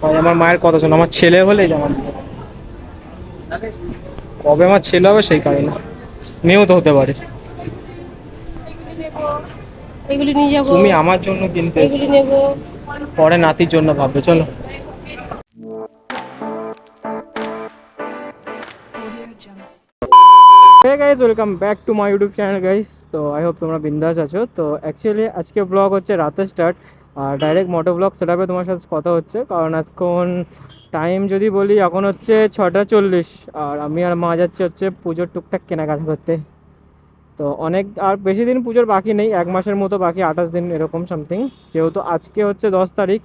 ভাই আমার মায়ের কথা শোনো, আমার ছেলে হলে জামা দিত। কবে আমার ছেলে হবে সেই কারণে, মেয়েও তো হতে পারে। এগুলি নিয়ে যাবো, তুমি আমার জন্য কিনতে এগুলি এসছো, নেবো। পরে নাতির জন্য ভাববে, চলো। Hey guys, welcome back to my YouTube channel guys. তো আই হোপ তোমরা বিন্দাস আছো। তো অ্যাকচুয়ালি আজকে ব্লগ হচ্ছে রাতে স্টার্ট, আর ডাইরেক্ট মোটো ব্লগ সেটআপে তোমার সাথে কথা হচ্ছে, কারণ এখন টাইম যদি বলি এখন হচ্ছে 6:40, আর আমি আর মা যাচ্ছি হচ্ছে পুজোর টুকটাক কেনাকাটা করতে। তো অনেক আর বেশি দিন পুজোর বাকি নেই, 1 মাসের মতো বাকি, 28 দিন এরকম সামথিং। যেহেতু আজকে হচ্ছে 10 তারিখ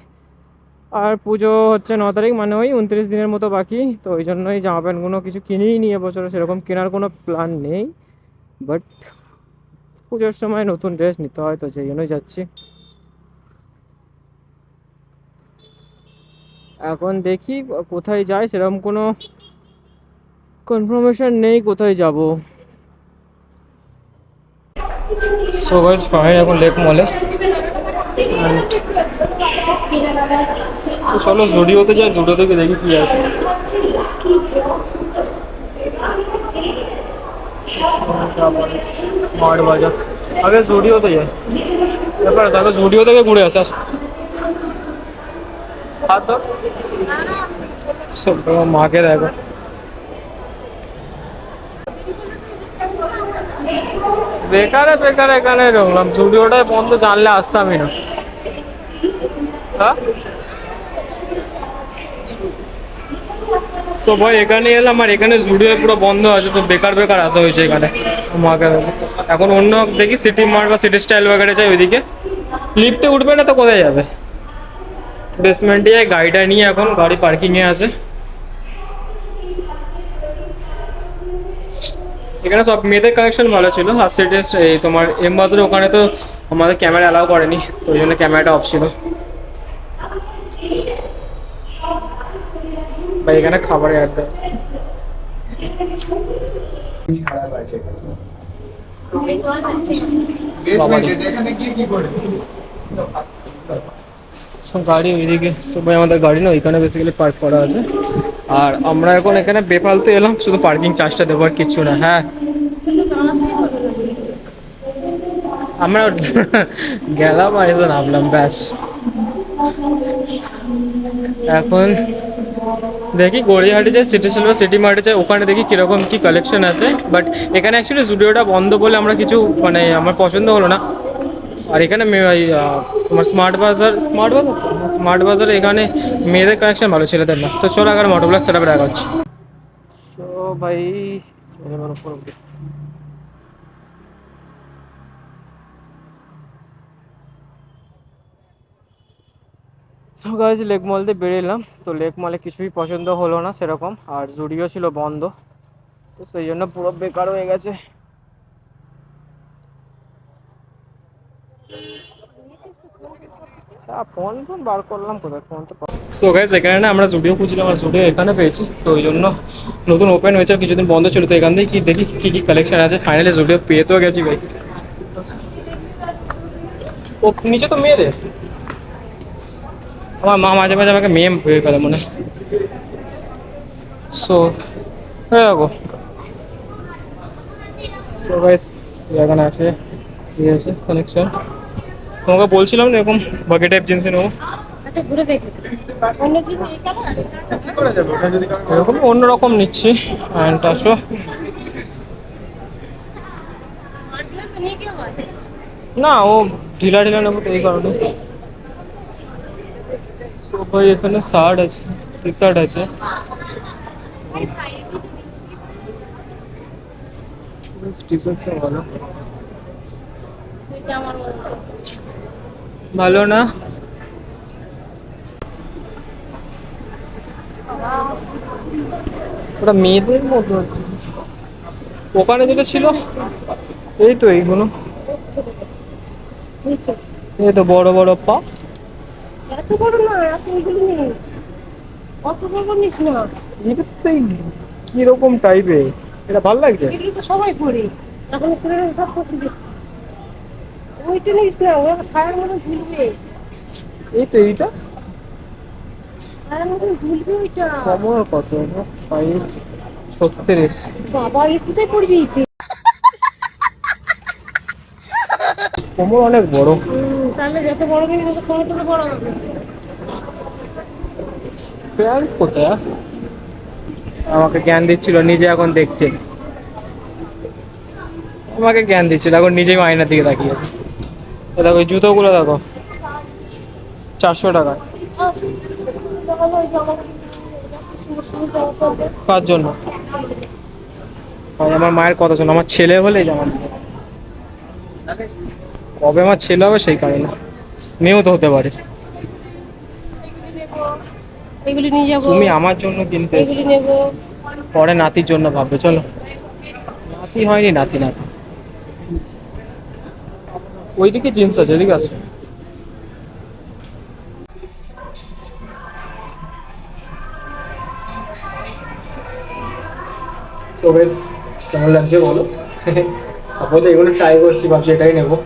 আর পুজো হচ্ছে 9 তারিখ, মানে ওই 29 দিনের মতো বাকি। তো ওই জন্যই জামা প্যান্টগুলো কিছু কিনেই নিয়ে বছরে সেরকম কেনার কোনো প্ল্যান নেই, বাট পুজোর সময় নতুন ড্রেস নিতে হয়, তো সেই জন্যই যাচ্ছি। এখন দেখি কোথায় যাই, সেরকম কোনো কনফার্মেশন নেই কোথায় যাব। সো গাইস ফাইনালি এখন লেক মলে, তো চলো জুডিওতে যাই, জুডিও থেকে দেখি কি আছে। স্মার্ট বাজার, আগে জুডিওতে যাই, ব্যাপার আছে, আগে জুডিও থেকে ঘুরে আসে। হাত দাও সব, মাকে দেখো। বেকারে বেকারে এখানে ঢুকলাম, জুডিওটাই বন্ধ, জানলে আসতামই না। হ্যাঁ, তো ভাই এখানে এলাম আর এখানে জুডিও পুরো বন্ধ আছে, তো বেকার বেকার আসা হয়েছে এখানে। মাকে দেখো। এখন অন্য দেখি সিটি মার্ট বা সিটি স্টাইল বাগেরে যাই ওইদিকে। লিফটে উঠবে না তো কোথায় যাবে, বেসমেন্টে যাই, গাড়িটা নিয়ে এখন গাড়ি পার্কিংয়ে আছে। এখানে সব মেয়েদের কালেকশন ভালো ছিল, আর সেটা এই তোমার এম বাজারের ওখানে তো আমাদের ক্যামেরা অ্যালাউ করেনি, তো ওই জন্য ক্যামেরাটা অফ ছিল। বা এখানে খাবারের অ্যাড দেয়। সব গাড়ি ওইদিকে, সবাই আমাদের গাড়ি না ওইখানে বেসিক্যালি পার্ক করা আছে, আর আমরা এখন এখানে বেফালতু এলাম, শুধু পার্কিং চার্জটা দেবো আর কিচ্ছু না। হ্যাঁ, আমরা গেলাম আর এসে নামলাম, ব্যাস। এখন দেখি গড়িয়াহাটে যাই, সিটি সিলভার সিটি মার্টে যাই, ওখানে দেখি কীরকম কী কালেকশন আছে। বাট এখানে অ্যাকচুয়ালি জুডিওটা বন্ধ বলে আমরা কিছু, মানে আমার পছন্দ হলো না। আর এখানে তোমার স্মার্ট বাজার এখানে মেয়েদের কালেকশন ভালো, ছেলেদের না। তো চলো আগে মোটোব্লগ সেট আপে দেখা হচ্ছে। তো ভাই তো গাইজ লেক মল দিয়ে বেরিয়েলাম, তো লেক মলে কিছুই পছন্দ হলো না সেরকম, আর জুডিও ছিল বন্ধ, তো সেই জন্য পুরো বেকার হয়ে গেছে। ফোন ফোন বার করলাম কোথায়, ফোন তো। সো গাইজ এখানে না আমরা জুডিও খুঁজছিলাম, আর জুডিও এখানে পেয়েছি, তো ওই জন্য নতুন ওপেন হয়েছে, কিছুদিন বন্ধ ছিল, তো এখান থেকে কি দেখি কী কী কালেকশন আছে। ফাইনালি জুডিও পেয়ে তো গেছি ভাই। ও নিচে তো মেয়েদের, আমার মা মাঝে মাঝে আমাকে মেয়ে হয়ে গেল মনে। সো হ্যাঁ গো, সো গাইস এখানে আছে, ঠিক আছে কালেকশন। তোমাকে বলছিলাম না এরকম বাকি টাইপ জিন্সে নেবো, ঘুরে দেখি অন্য দিন এই এরকম অন্যরকম নিচ্ছি। অ্যান্ড আসো, কালার নিয়ে কি হয়? না ও ঢিলা ঢিলা নেবো তো এই কারণে। সো ভাই এখানে শার্ট আছে, টি শার্ট আছে, টি শার্টটা ভালো, এটা আমার বলছে ভালো না? ওটা মেয়েদের মতো জিনিস। ওখানে যেটা ছিল এই তো এইগুলো, এই তো বড় বড় পা। এত বড় না, এত এগুলো নেই, অত বড় নিস না। এটা সেই কিরকম টাইপের, এটা ভালো লাগছে। এগুলো তো সবাই পরে, এখন ছেলেরা সব করতে দিচ্ছে। ওইটা নিস না, ওরা ছায়ার মতো ঝুলবে। এই তো এইটা, আর আমাকে ভুলবি ওইটা। কমর কত? সাইজ 36। বাবা এ কোথায় পড়বি? কোমর অনেক বড়। তাহলে যত বড় নিবি তত খরচ তত বড় হবে। প্যান্ট কোথায়? আমাকে জ্ঞান দিচ্ছিল, নিজে এখন দেখছে। আমাকে জ্ঞান দিচ্ছিল, এখন নিজেই আয়নার দিকে তাকিয়েছে। এ দেখো এই জুতোগুলো দেখো, 400 টাকা। তাহলে ওই জামা সুন্দর সুন্দর জামা পরবে। কার জন্য? ভাই আমার মায়ের কথা শোনো, আমার ছেলে হলে এই জামা দিবে। কবে আমার ছেলে হবে সেই কারণে, মেয়েও তো হতে পারে। এগুলি নিয়ে যাবো। তুমি আমার জন্য কিনতে এগুলি নেবো। পরে নাতির জন্য ভাববে। চলো, নাতি হয়নি, নাতি নাতি। ওইদিকে জিন্স আছে, ওইদিকে আসো। সো বেশ, কেমন লাগছে বলো? আপাতত এগুলো ট্রাই করছি, ভাবছি এটাই নেবো।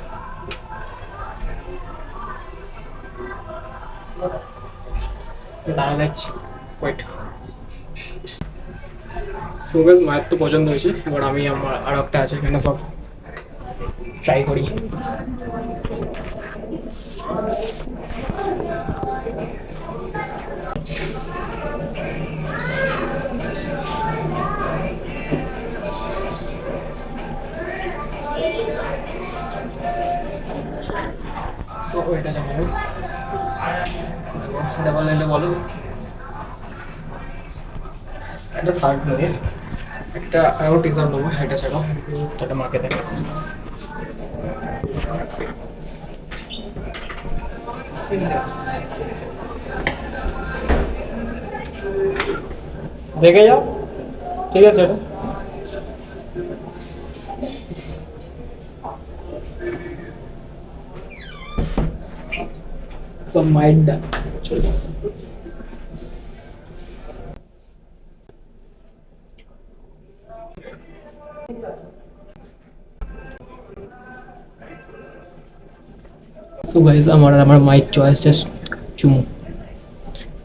দাঁড়া দেখছি, ওয়েট। সো বেশ, মায়ের তো পছন্দ হয়েছে, এবার আমি আমার আর একটা আছে এখানে, সব ট্রাই করি। সো এটা যাবো, এটা বলো, এটা বলো। একটা শার্ট নেবে, একটা আরও টি শার্ট নেবো, এটা ছাড়াও এটা মাকে দেখাচ্ছি। দেখে যাও, ঠিক আছে এটা। সব মাইন্ড ডান, চলে যাও। সো গাইস, আমার মাইক চয়েস জাস্ট চুমু।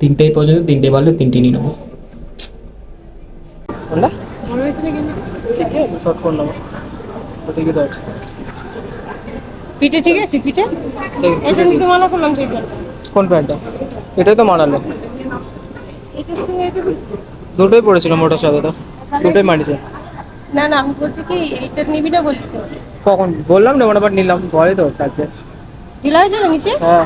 তিনটেই পর্যন্ত, তিনটে ভালো, তিনটে নিয়ে নেবো। বললা মনে হয়েছে না কিন্তু ঠিকই আছে, শর্ট করে নেবো। ঠিকই তো আছে। পিঠে ঠিক আছে পিঠে। এটা নিতে মানা করলাম তো এটা। কোন প্যান্টটা? এটাই তো মানালে। এটার সঙ্গে এটা বুঝতে। দুটোই পড়েছিল মোটার সাথে, তো দুটোই মানিছে। না না আমি বলছি কি এইটা নিবি না বলি তো। কখন বললাম না, আবার নিলাম পরে তো কাজে। ঢিলা হয়েছে না নিচে? হ্যাঁ,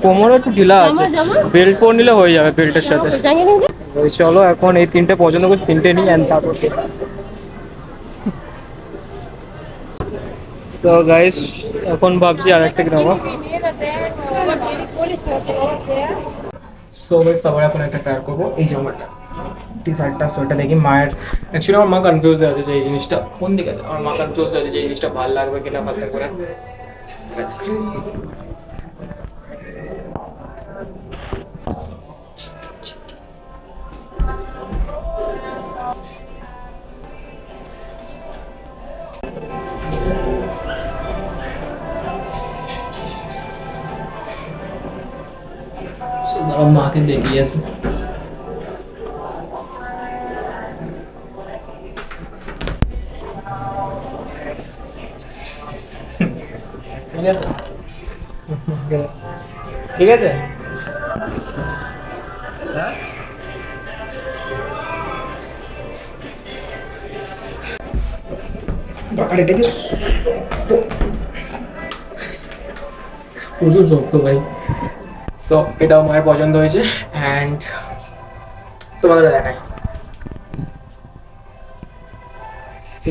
কোমরে একটু ঢিলা আছে, জামা? বেল্ট পরে নিলে হয়ে যাবে বেল্টের সাথে। জাঙ্গিয়ে নিবি? ওই চলো, এখন এই তিনটে পছন্দ করছি, তিনটে নিই অ্যান্ড তারপর দেখছি। সো গাইস, এখন ভাবছি আর একটা নেবো। সো গাইস, সবার এখন একটা ট্রাই করবো এই জামাটা, টি শার্টটা। সো এটা দেখি মায়ের, অ্যাকচুয়ালি আমার মা কনফিউজ আছে যে এই জিনিসটা কোন দিকে আছে। আমার মা কনফিউজ আছে যে এই জিনিসটা ভালো লাগবে কিনা, ভালো লাগবে না। দাঁড়াও, মাকে দেখিয়েছে। ঠিক আছে, ঠিক আছে। হ্যাঁ, টাকাটা দেখে প্রচুর শক্ত ভাই। সো এটাও মায়ের পছন্দ হয়েছে, অ্যান্ড তোমাদের দেখাই।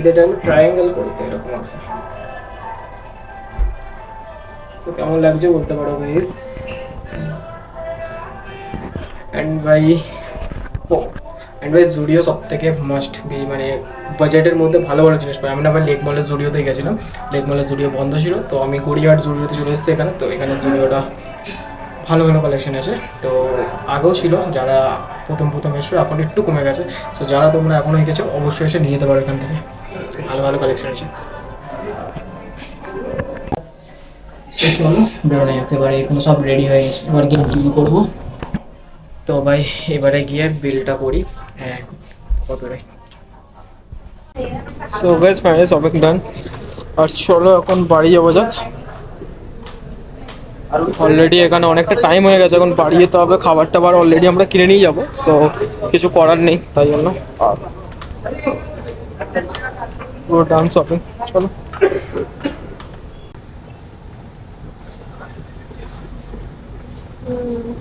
এটা আমি ট্রায়াঙ্গেল করতে এরকম আছে। তো কেমন লাগছে বলতে পারো গাইস। অ্যান্ড ভাই, ও অ্যান্ড ভাই জুডিও সব থেকে মাস্ট বি, মানে বাজেটের মধ্যে ভালো ভালো জিনিস পাই। আমি না আবার লেক মলের জুডিওতে গেছিলাম, লেক মলের জুডিও বন্ধ ছিল, তো আমি গড়িয়াহাট জুডিওতে চলে এসেছি এখানে। তো এখানে জুডিওটা ভালো ভালো কালেকশন আছে। তো আগেও ছিল, যারা প্রথম প্রথম এসো, এখন একটু কমে গেছে। সো যারা তোমরা এখনও গেছো অবশ্যই এসে নিয়ে যেতে পারো এখান থেকে, ভালো ভালো কালেকশন আছে। সো চলো বেরোনো, একেবারে এখানে সব রেডি হয়ে গেছে, এবার গিয়ে ডিল করবো। তো ভাই এবারে গিয়ে বিলটা করি অ্যান্ড কত রে। So guys finally shopping done. আর চলো এখন বাড়ি যাবো যাক। অলরেডি এখানে অনেকটা টাইম হয়ে গেছে, এখন বাড়ি যেতে হবে। খাবার টাবার অলরেডি আমরা কিনে নিয়ে যাবো, সো কিছু করার নেই তাই জন্য। আর পুরো ডান শপিং, চলো।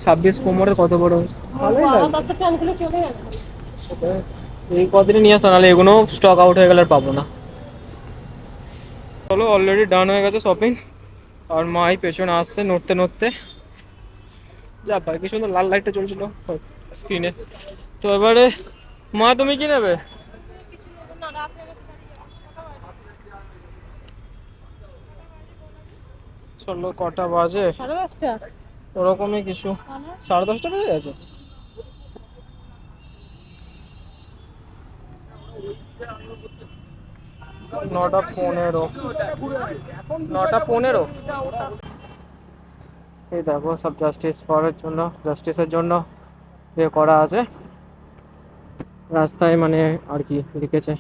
26 কোমরের কত বড়, ভালোই লাগে। বাবা প্যান্টগুলো চলে গেল। এই কদিনই নিয়ে আসা, নাহলে এগুলো স্টক আউট হয়ে গেলে আর পাবো না। চলো অলরেডি ডান হয়ে গেছে শপিং। আর মাই পেছনে আসছে নড়তে নড়তে। যা ভাই কি সুন্দর লাল লাইটটা চলছিল স্ক্রিনে। তো এবারে মা তুমি কি নেবে? চলো কটা বাজে, 10:30টা। ওরকমই কিছু। 10:30 বেজে গেছে। নটা পনেরো, 9:15। এই দেখো সব জাস্টিস ফরের জন্য, জাস্টিসের জন্য এ করা আছে রাস্তায়, মানে আর কি লিখেছে,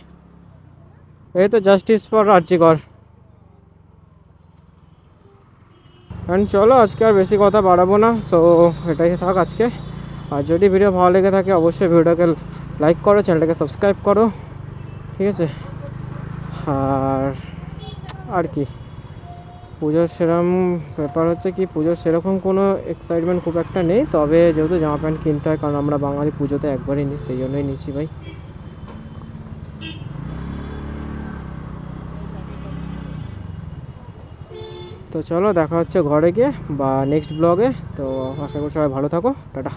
এই তো জাস্টিস ফর আর্চিকর। অ্যান্ড চলো আজকে আর বেশি কথা বাড়াবো না, সো এটাই থাক আজকে। আর যদি ভিডিও ভালো লেগে থাকে অবশ্যই ভিডিওটাকে লাইক করো, চ্যানেলটাকে সাবস্ক্রাইব করো, ঠিক আছে। আর আর কি, পুজোর সেরকম ব্যাপার হচ্ছে কি, পুজোর সেরকম কোনো এক্সাইটমেন্ট খুব একটা নেই, তবে যেহেতু জামা প্যান্ট কিনতে হয়, কারণ আমরা বাঙালি পুজোতে একবারই নিই, সেই জন্যই নিচ্ছি ভাই। তো চলো দেখা হচ্ছে ঘরে গিয়ে বা নেক্সট ব্লগে। তো আশা করি সবাই ভালো থাকো, টাটা।